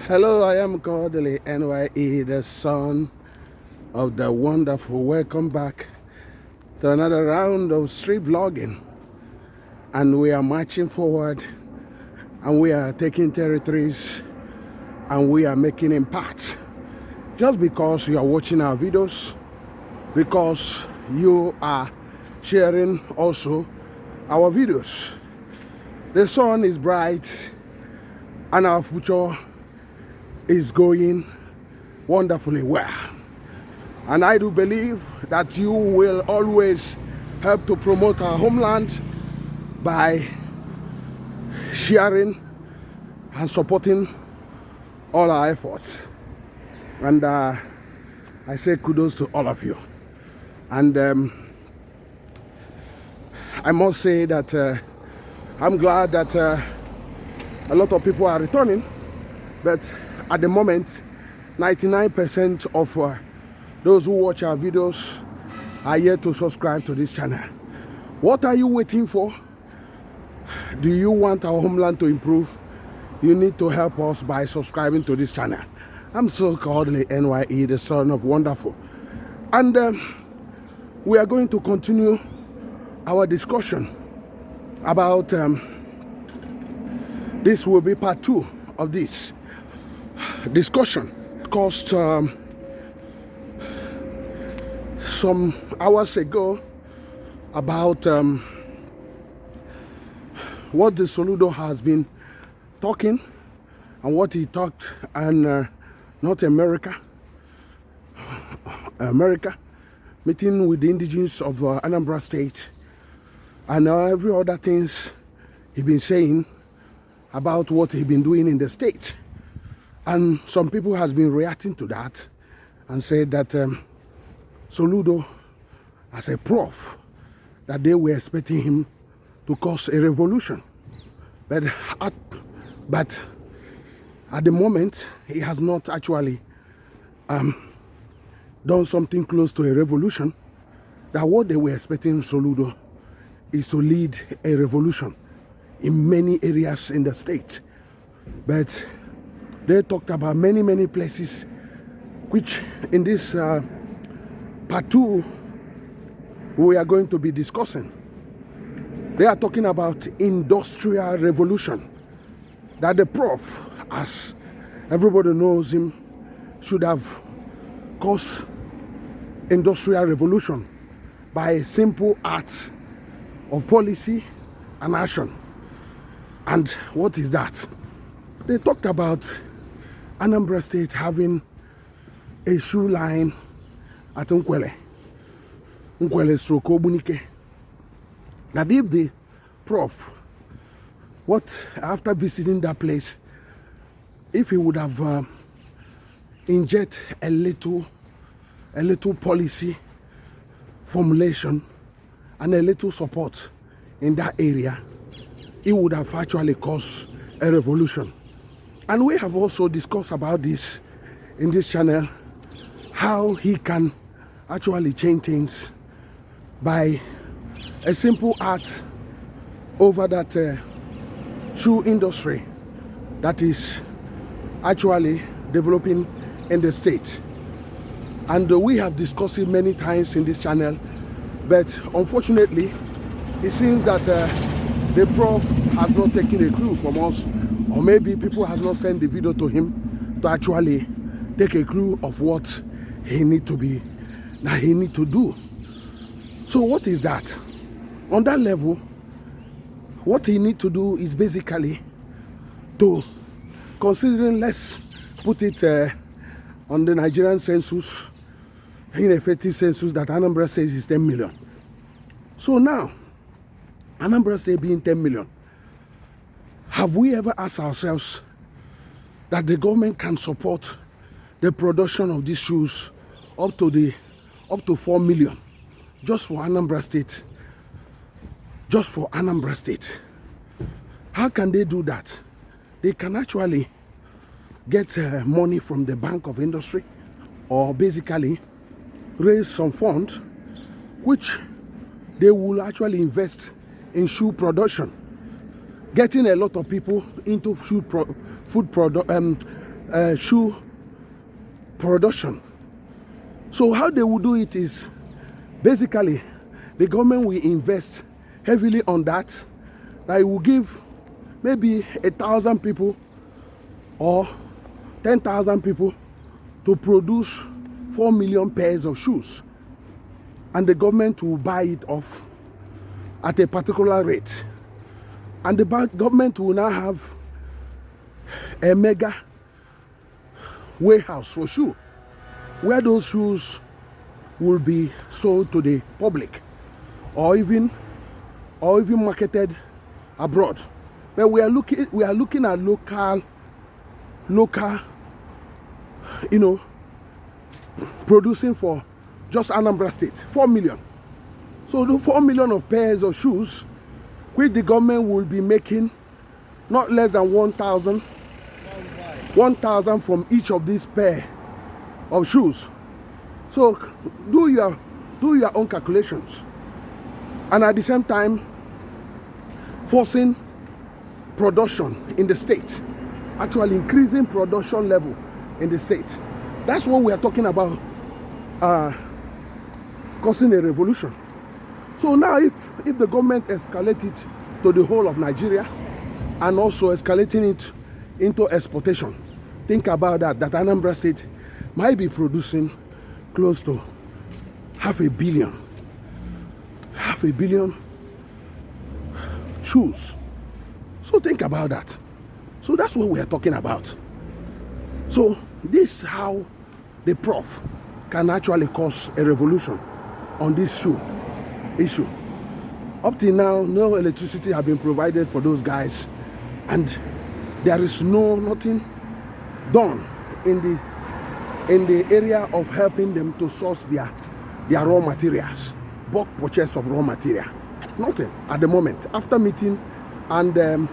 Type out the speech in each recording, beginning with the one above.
Hello, I am Kodili-nye, the son of the wonderful. Welcome back to another round of street vlogging. And we are marching forward, and we are taking territories, and we are making impact. Just because you are watching our videos, because you are sharing also our videos. The sun is bright, and our future is going wonderfully well. And I do believe that you will always help to promote our homeland by sharing and supporting all our efforts. And I say kudos to all of you. And I must say that I'm glad that a lot of people are returning, but at the moment, 99% of those who watch our videos are yet to subscribe to this channel. What are you waiting for? Do you want our homeland to improve? You need to help us by subscribing to this channel. I'm so Kodili-nye, the son of wonderful. And we are going to continue our discussion about, this will be part 2 of this discussion. Because some hours ago about what the Soludo has been talking and what he talked in North America, meeting with the indigenes of Anambra State, and every other things he's been saying about what he's been doing in the state. And some people has been reacting to that and said that Soludo, as a prof, that they were expecting him to cause a revolution. But at the moment, he has not actually done something close to a revolution. That what they were expecting Soludo is to lead a revolution in many areas in the state. But they talked about many places, which in this part 2 we are going to be discussing. They are talking about industrial revolution, that the prof, as everybody knows him, should have caused industrial revolution by a simple act of policy and action. And what is that? They talked about Anambra State having a shoe line at Nkwele stroke Obunike. That if the prof, after visiting that place, if he would have inject a little policy formulation and a little support in that area, it would have actually caused a revolution. And we have also discussed about this in this channel, how he can actually change things by a simple act over that shoe industry that is actually developing in the state. And we have discussed it many times in this channel, but unfortunately, it seems that the prof has not taken a clue from us, or maybe people have not sent the video to him to actually take a clue of what he need to do. So what is that? On that level, what he need to do is basically to, considering, let's put it on the Nigerian census, ineffective census that Anambra says is 10 million. So now, Anambra State being 10 million, have we ever asked ourselves that the government can support the production of these shoes up to 4 million just for Anambra State? Just for Anambra State. How can they do that? They can actually get money from the Bank of Industry, or basically raise some fund which they will actually invest in shoe production, getting a lot of people into shoe production. So how they will do it is basically the government will invest heavily on that. That it will give maybe 1,000 people or 10,000 people to produce 4 million pairs of shoes, and the government will buy it off at a particular rate, and the government will now have a mega warehouse for shoe where those shoes will be sold to the public or even marketed abroad. But we are looking at local, producing for just Anambra State, 4 million. So the 4 million of pairs of shoes, which the government will be making not less than 1,000 from each of these pair of shoes. So do your own calculations, and at the same time forcing production in the state, actually increasing production level in the state. That's what we are talking about, causing a revolution. So now if the government escalates it to the whole of Nigeria and also escalating it into exportation, think about that Anambra State might be producing close to half a billion shoes. So think about that. So that's what we are talking about. So this is how the prof can actually cause a revolution on this shoe issue. Up till now, no electricity has been provided for those guys, and there is nothing done in the area of helping them to source their raw materials, bulk purchase of raw material. Nothing at the moment. After meeting and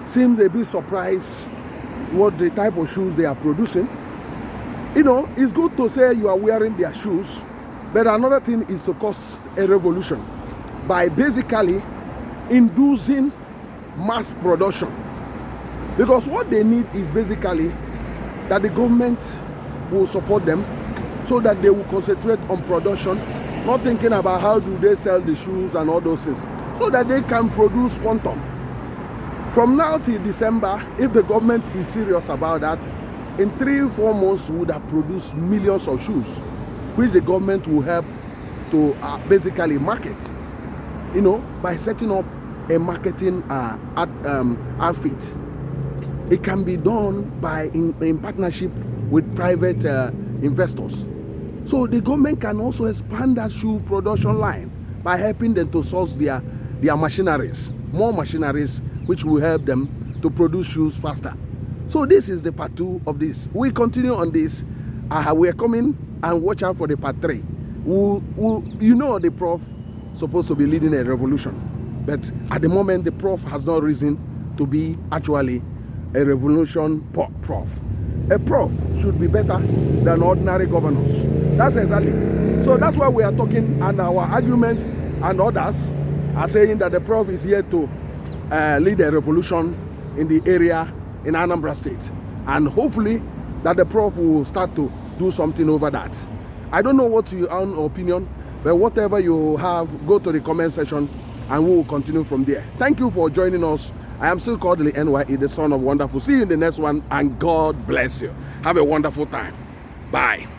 seems a bit surprised what the type of shoes they are producing. It's good to say you are wearing their shoes, but another thing is to cause a revolution by basically inducing mass production. Because what they need is basically that the government will support them so that they will concentrate on production, not thinking about how do they sell the shoes and all those things, so that they can produce quantum. From now till December, if the government is serious about that, in 3-4 months would have produced millions of shoes, which the government will help to basically market, by setting up a marketing outfit. It can be done in partnership with private investors. So the government can also expand that shoe production line by helping them to source their machineries, more machineries, which will help them to produce shoes faster. So this is the part 2 of this. We continue on this. We are coming, and watch out for the part 3. The prof supposed to be leading a revolution, but at the moment the prof has no reason to be actually a revolution prof. A prof should be better than ordinary governors. That's exactly. So that's why we are talking, and our argument and others are saying that the prof is here to lead a revolution in the area in Anambra State, and hopefully that the prof will start to do something over that. I don't know what's your own opinion, but whatever you have, go to the comment section and we will continue from there. Thank you for joining us. I am still Kodili-nye, the son of wonderful. See you in the next one, and God bless you. Have a wonderful time. Bye.